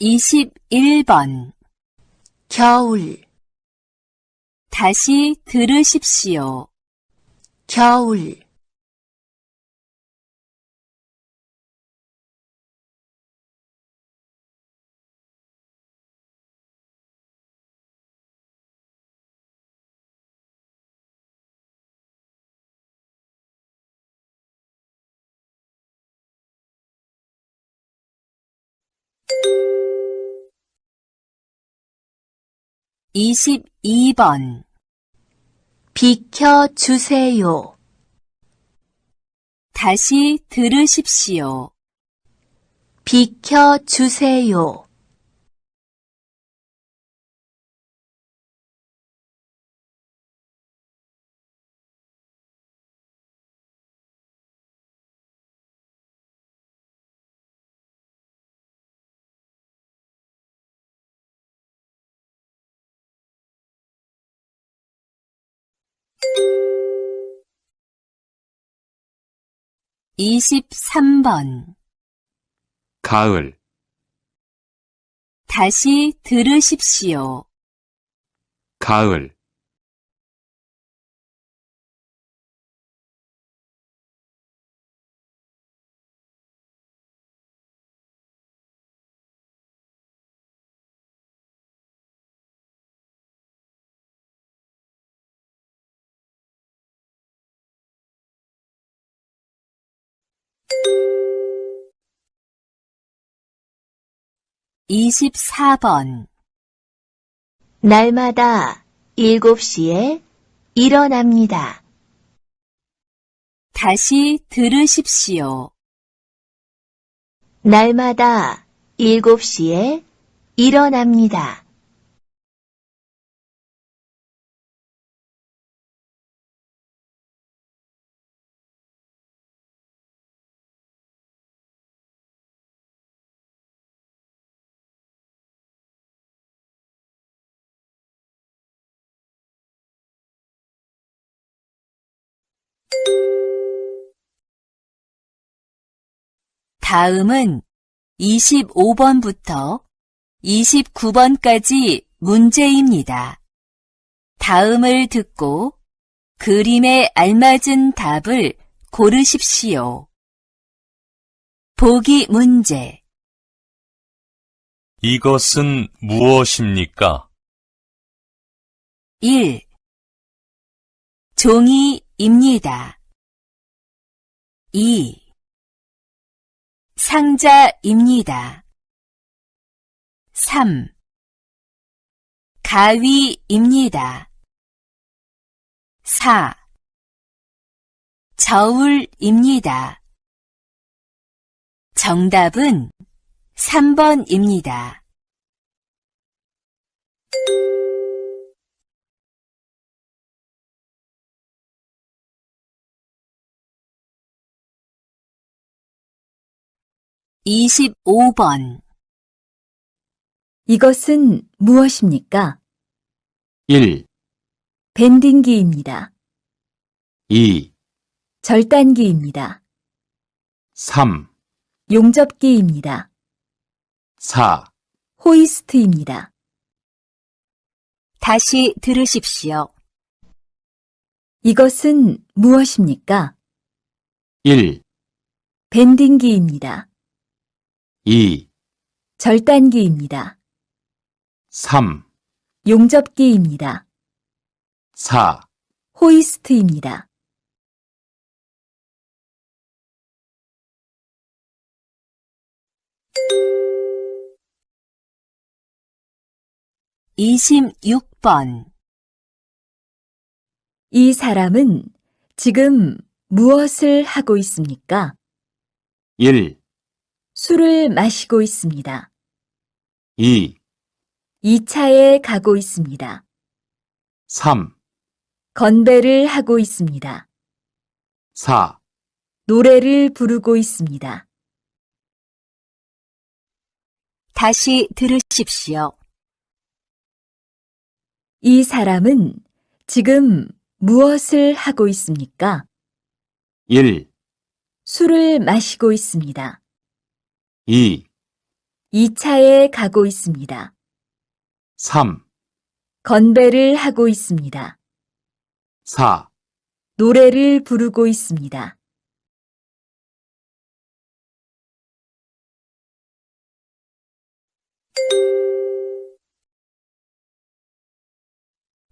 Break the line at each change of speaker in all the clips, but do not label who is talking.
21번.
겨울,
다시 들으십시오.
겨울,
22번.
비켜주세요.
다시 들으십시오.
비켜주세요.
23번.
가을,
다시 들으십시오.
가을,
이십사 번.
날마다 7시에 일어납니다.
다시 들으십시오.
날마다 7시에 일어납니다.
다음은 25번부터 29번까지 문제입니다. 다음을 듣고 그림에 알맞은 답을 고르십시오. 보기 문제.
이것은 무엇입니까?
1. 종이입니다. 2. 상자입니다. 3. 가위입니다. 4. 저울입니다. 정답은 3번입니다. (25번)
이것은 무엇입니까?
1,
밴딩기입니다.
2,
절단기입니다.
3,
용접기입니다.
4,
호이스트입니다.
다시 들으십시오.
이것은 무엇입니까?
1,
밴딩기입니다.
2,
절단기입니다.
3,
용접기입니다.
4,
호이스트입니다.
(26번)
이 사람은 지금 무엇을 하고 있습니까?
1,
술을 마시고 있습니다.
2,
2차에 가고 있습니다.
3,
건배를 하고 있습니다.
4,
노래를 부르고 있습니다.
다시 들으십시오.
이 사람은 지금 무엇을 하고 있습니까?
1,
술을 마시고 있습니다.
2,
2차에 가고 있습니다.
3,
건배를 하고 있습니다.
4,
노래를 부르고 있습니다.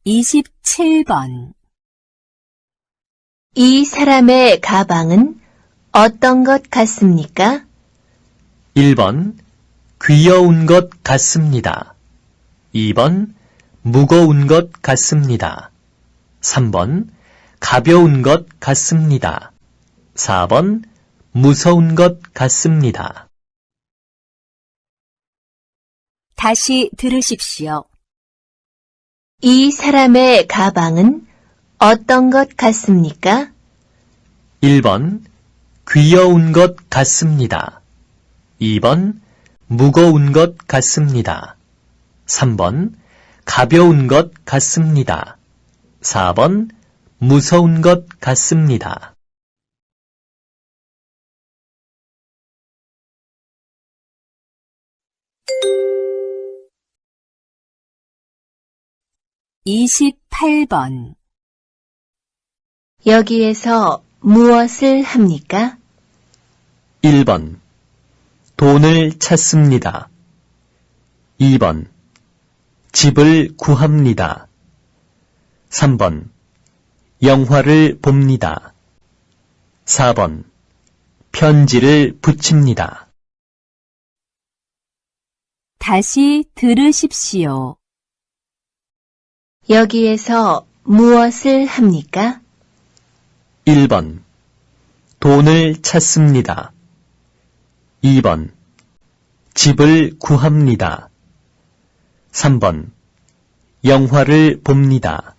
27번.
이 사람의 가방은 어떤 것 같습니까?
1번 귀여운 것 같습니다. 2번 무거운 것 같습니다. 3번 가벼운 것 같습니다. 4번 무서운 것 같습니다.
다시 들으십시오.
이 사람의 가방은 어떤 것 같습니까?
1번 귀여운 것 같습니다. 2번 무거운 것 같습니다. 3번 가벼운 것 같습니다. 4번 무서운 것 같습니다.
(28번)
여기에서 무엇을 합니까?
1번 돈을 찾습니다. 2번 집을 구합니다. 3번 영화를 봅니다. 4번 편지를 붙입니다.
다시 들으십시오.
여기에서 무엇을 합니까?
1번 돈을 찾습니다. 2번 집을 구합니다. 3번 영화를 봅니다.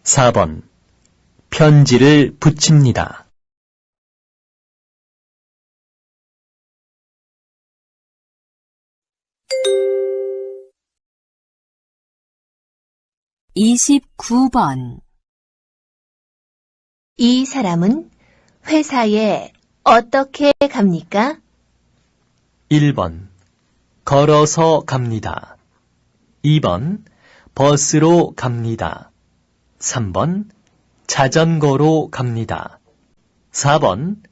4번 편지를 붙입니다.
(29번)
이 사람은 회사에 어떻게 갑니까?
1번 걸어서 갑니다. 2번 버스로 갑니다. 3번 자전거로 갑니다. 4번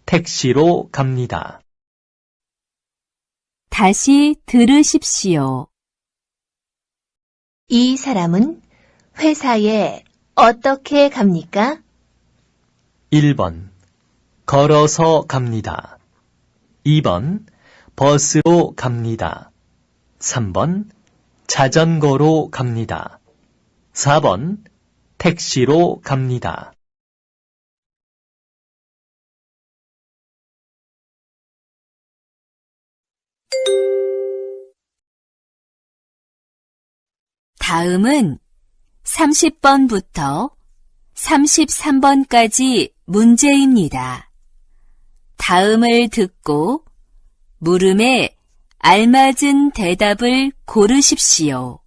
택시로 갑니다.
다시 들으십시오.
이 사람은 회사에 어떻게 갑니까?
1번 걸어서 갑니다. 2번 버스로 갑니다. 3번 자전거로 갑니다. 4번 택시로 갑니다.
다음은 30번부터 33번까지 문제입니다. 다음을 듣고 물음에 알맞은 대답을 고르십시오.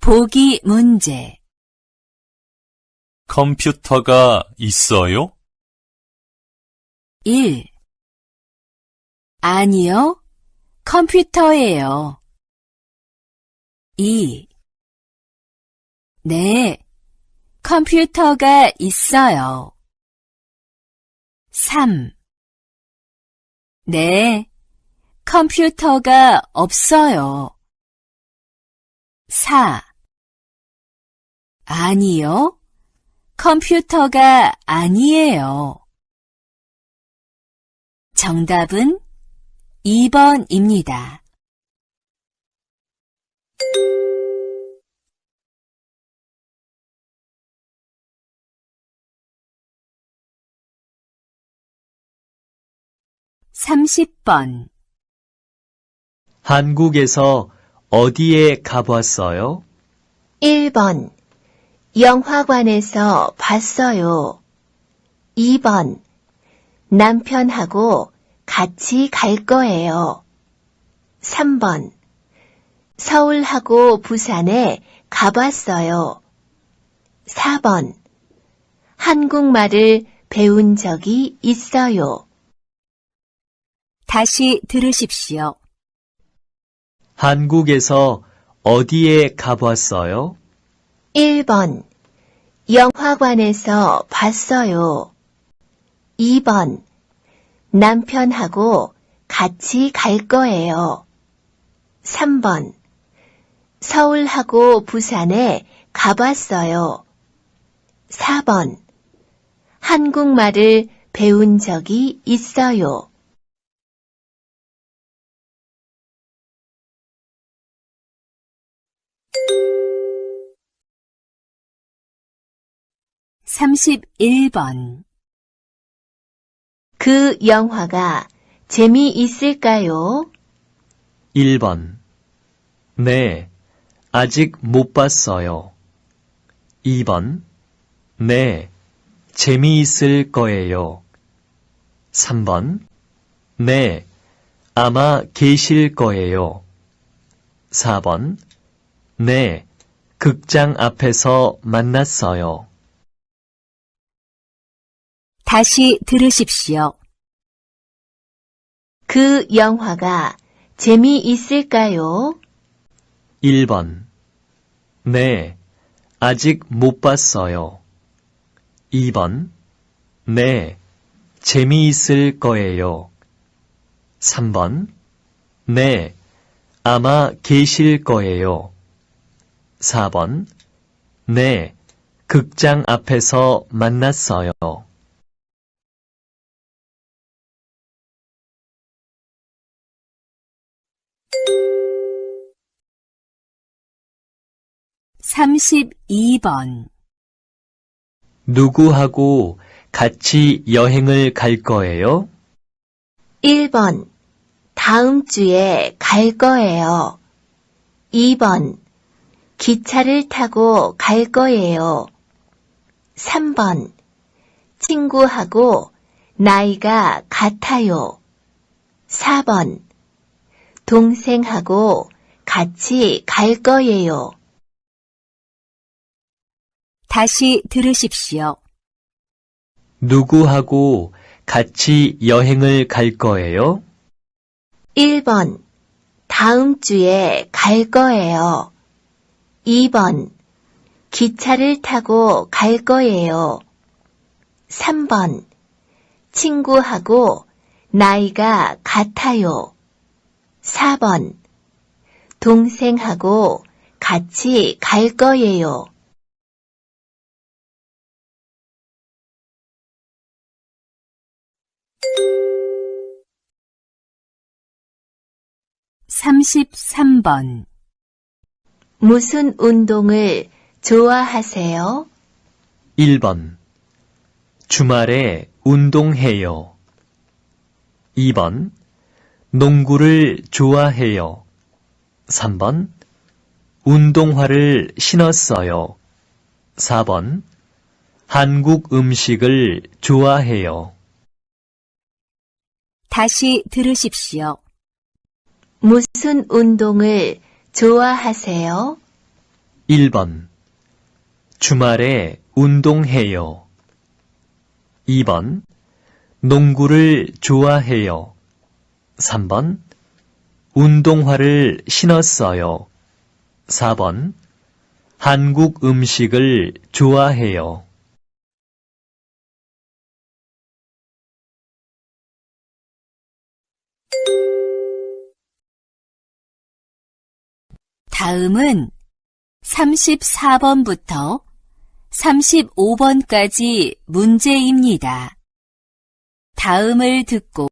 보기 문제.
컴퓨터가 있어요?
1. 아니요, 컴퓨터예요. 2. 네, 컴퓨터가 있어요. 3. 네, 컴퓨터가 없어요. 4. 아니요, 컴퓨터가 아니에요. 정답은 2번입니다. (30번)
한국에서 어디에 가봤어요?
1번 영화관에서 봤어요. 2번 남편하고 같이 갈 거예요. 3번 서울하고 부산에 가봤어요. 4번 한국말을 배운 적이 있어요.
다시 들으십시오.
한국에서 어디에 가봤어요?
1번. 영화관에서 봤어요. 2번. 남편하고 같이 갈 거예요. 3번. 서울하고 부산에 가봤어요. 4번. 한국말을 배운 적이 있어요.
(31번)
그 영화가 재미있을까요?
1번. 네, 아직 못 봤어요. 2번. 네, 재미있을 거예요. 3번. 네, 아마 계실 거예요. 4번. 네, 극장 앞에서 만났어요.
다시 들으십시오.
그 영화가 재미있을까요?
1번. 네, 아직 못 봤어요. 2번. 네, 재미있을 거예요. 3번. 네, 아마 계실 거예요. 4번. 네, 극장 앞에서 만났어요.
(32번)
누구하고 같이 여행을 갈 거예요?
1번. 다음 주에 갈 거예요. 2번. 기차를 타고 갈 거예요. 3번. 친구하고 나이가 같아요. 4번. 동생하고 같이 갈 거예요.
다시 들으십시오.
누구하고 같이 여행을 갈 거예요?
1번. 다음 주에 갈 거예요. 2번. 기차를 타고 갈 거예요. 3번. 친구하고 나이가 같아요. 4번. 동생하고 같이 갈 거예요.
(33번)
무슨 운동을 좋아하세요?
1번. 주말에 운동해요. 2번. 농구를 좋아해요. 3번. 운동화를 신었어요. 4번. 한국 음식을 좋아해요.
다시 들으십시오.
무슨 운동을 좋아하세요?
1번. 주말에 운동해요. 2번. 농구를 좋아해요. 3번. 운동화를 신었어요. 4번. 한국 음식을 좋아해요.
다음은 34번부터 35번까지 문제입니다. 다음을 듣고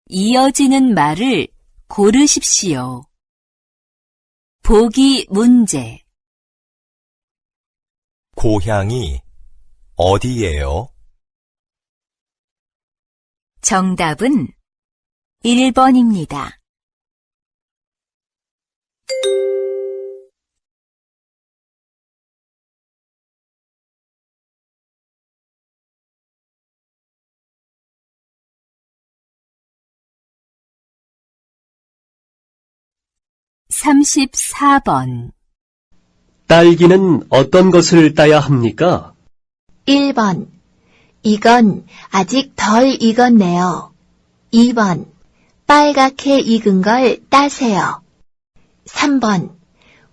이어지는 말을 고르십시오. 보기 문제.
고향이 어디예요?
정답은 1번입니다. (34번)
딸기는 어떤 것을 따야 합니까?
1번. 이건 아직 덜 익었네요. 2번. 빨갛게 익은 걸 따세요. 3번.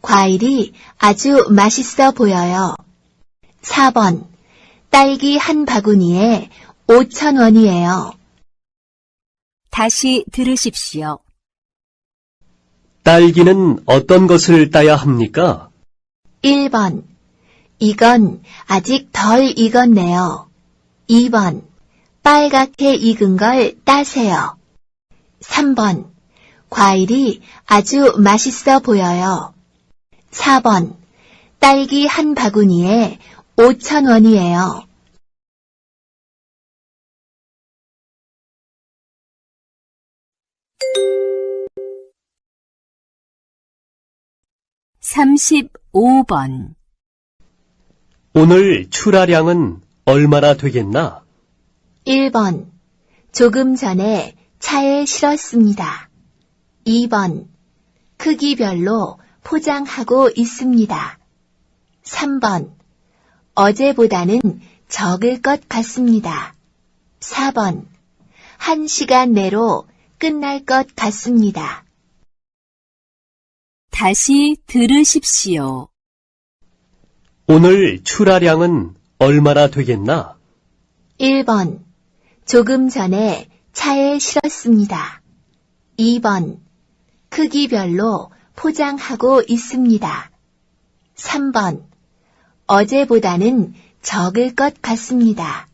과일이 아주 맛있어 보여요. 4번. 딸기 한 바구니에 5,000원이에요.
다시 들으십시오.
딸기는 어떤 것을 따야 합니까?
1번. 이건 아직 덜 익었네요. 2번. 빨갛게 익은 걸 따세요. 3번. 과일이 아주 맛있어 보여요. 4번. 딸기 한 바구니에 5,000원이에요.
(35번)
오늘 출하량은 얼마나 되겠나?
1번. 조금 전에 차에 실었습니다. 2번. 크기별로 포장하고 있습니다. 3번. 어제보다는 적을 것 같습니다. 4번. 1시간 내로 끝날 것 같습니다.
다시 들으십시오.
오늘 출하량은 얼마나 되겠나?
1번. 조금 전에 차에 실었습니다. 2번. 크기별로 포장하고 있습니다. 3번. 어제보다는 적을 것 같습니다.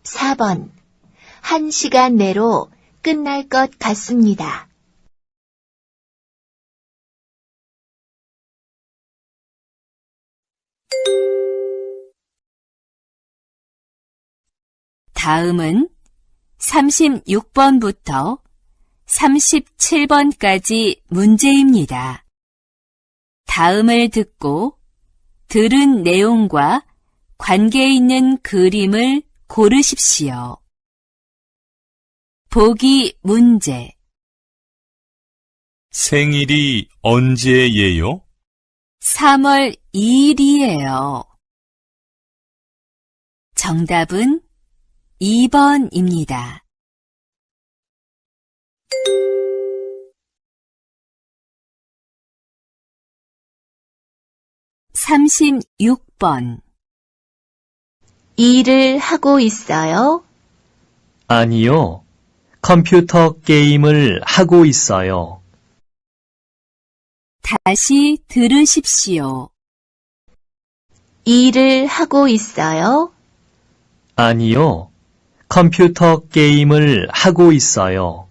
4번. 1시간 내로 끝날 것 같습니다.
다음은 36번부터 37번까지 문제입니다. 다음을 듣고 들은 내용과 관계 있는 그림을 고르십시오. 보기 문제.
생일이 언제예요?
3월 2일이에요. 정답은 2번입니다. 36번.
일을 하고 있어요?
아니요. 컴퓨터 게임을 하고 있어요.
다시 들으십시오.
일을 하고 있어요?
아니요. 컴퓨터 게임을 하고 있어요.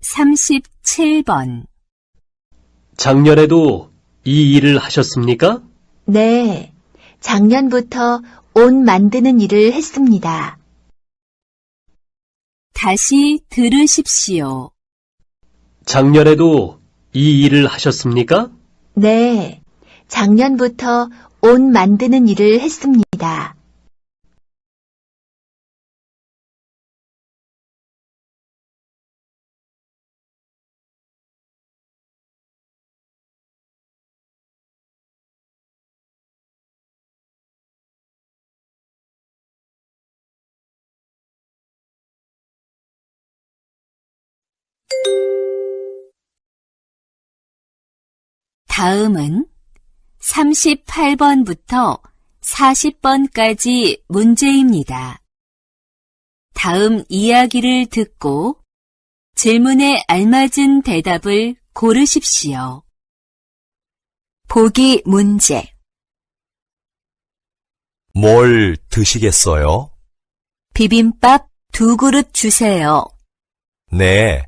삼십칠 번.
작년에도 이 일을 하셨습니까?
네. 작년부터 옷 만드는 일을 했습니다.
다시 들으십시오.
작년에도 이 일을 하셨습니까?
네. 작년부터 옷 만드는 일을 했습니다.
다음은 38번부터 40번까지 문제입니다. 다음 이야기를 듣고 질문에 알맞은 대답을 고르십시오. 보기 문제.
뭘 드시겠어요?
비빔밥 2그릇 주세요.
네,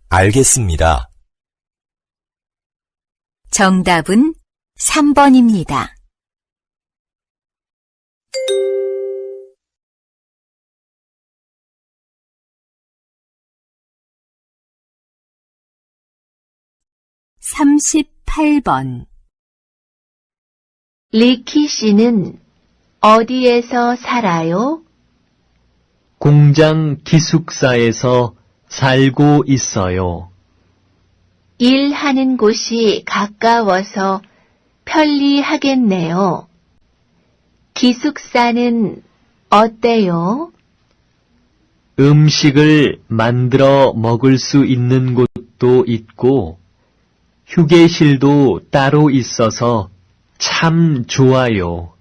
알겠습니다.
정답은 3번입니다. (38번)
리키 씨는 어디에서 살아요?
공장 기숙사에서 살고 있어요.
일하는 곳이 가까워서 편리하겠네요. 기숙사는 어때요?
음식을 만들어 먹을 수 있는 곳도 있고, 휴게실도 따로 있어서 참 좋아요.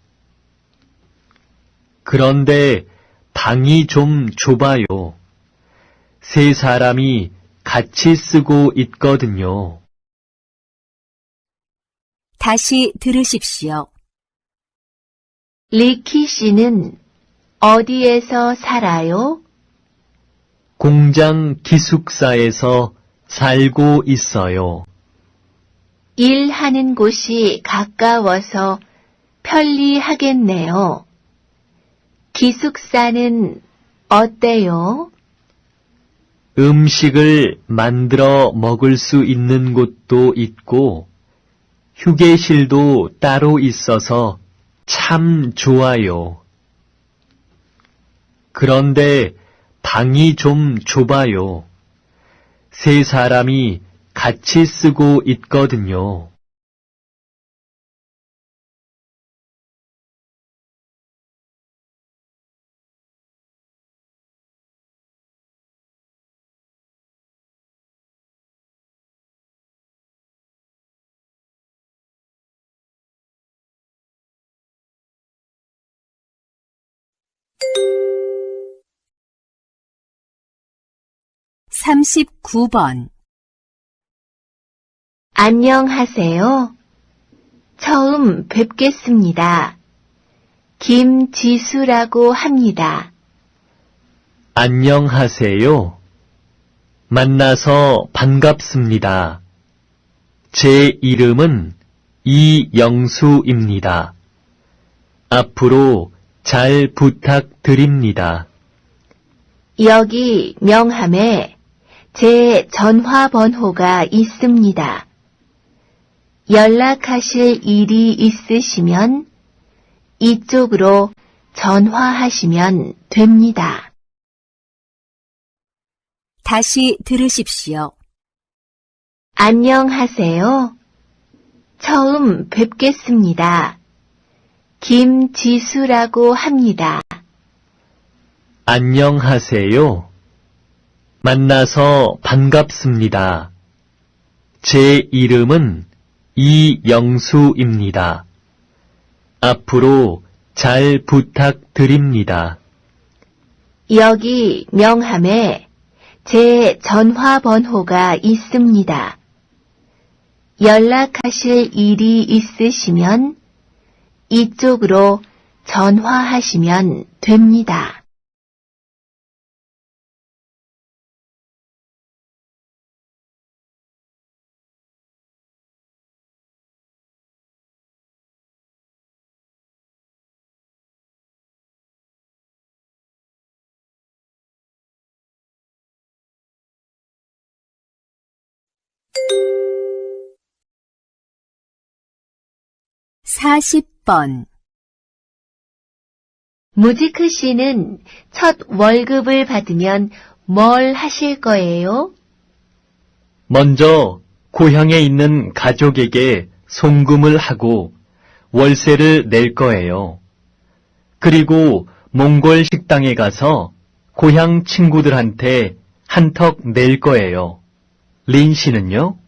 그런데 방이 좀 좁아요. 세 사람이 같이 쓰고 있거든요.
다시 들으십시오.
리키 씨는 어디에서 살아요?
공장 기숙사에서 살고 있어요.
일하는 곳이 가까워서 편리하겠네요. 기숙사는 어때요?
음식을 만들어 먹을 수 있는 곳도 있고, 휴게실도 따로 있어서 참 좋아요. 그런데 방이 좀 좁아요. 세 사람이 같이 쓰고 있거든요.
삼십구 번
안녕하세요. 처음 뵙겠습니다. 김지수라고 합니다.
안녕하세요. 만나서 반갑습니다. 제 이름은 이영수입니다. 앞으로 잘 부탁드립니다.
여기 명함에 제 전화번호가 있습니다. 연락하실 일이 있으시면 이쪽으로 전화하시면 됩니다.
다시 들으십시오.
안녕하세요. 처음 뵙겠습니다. 김지수라고 합니다.
안녕하세요. 만나서 반갑습니다. 제 이름은 이영수입니다. 앞으로 잘 부탁드립니다.
여기 명함에 제 전화번호가 있습니다. 연락하실 일이 있으시면 이쪽으로 전화하시면 됩니다.
사십 번
무지크 씨는 첫 월급을 받으면 뭘 하실 거예요?
먼저 고향에 있는 가족에게 송금을 하고 월세를 낼 거예요. 그리고 몽골 식당에 가서 고향 친구들한테 한턱 낼 거예요. 린 씨는요?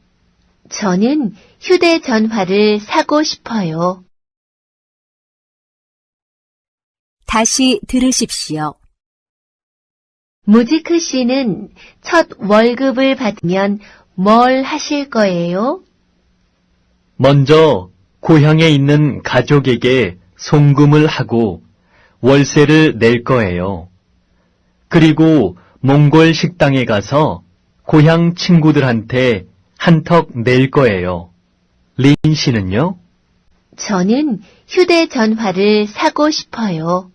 저는 휴대전화를 사고 싶어요.
다시 들으십시오.
무지크 씨는 첫 월급을 받으면 뭘 하실 거예요?
먼저 고향에 있는 가족에게 송금을 하고 월세를 낼 거예요. 그리고 몽골 식당에 가서 고향 친구들한테 한턱 낼 거예요. 린 씨는요?
저는 휴대전화를 사고 싶어요.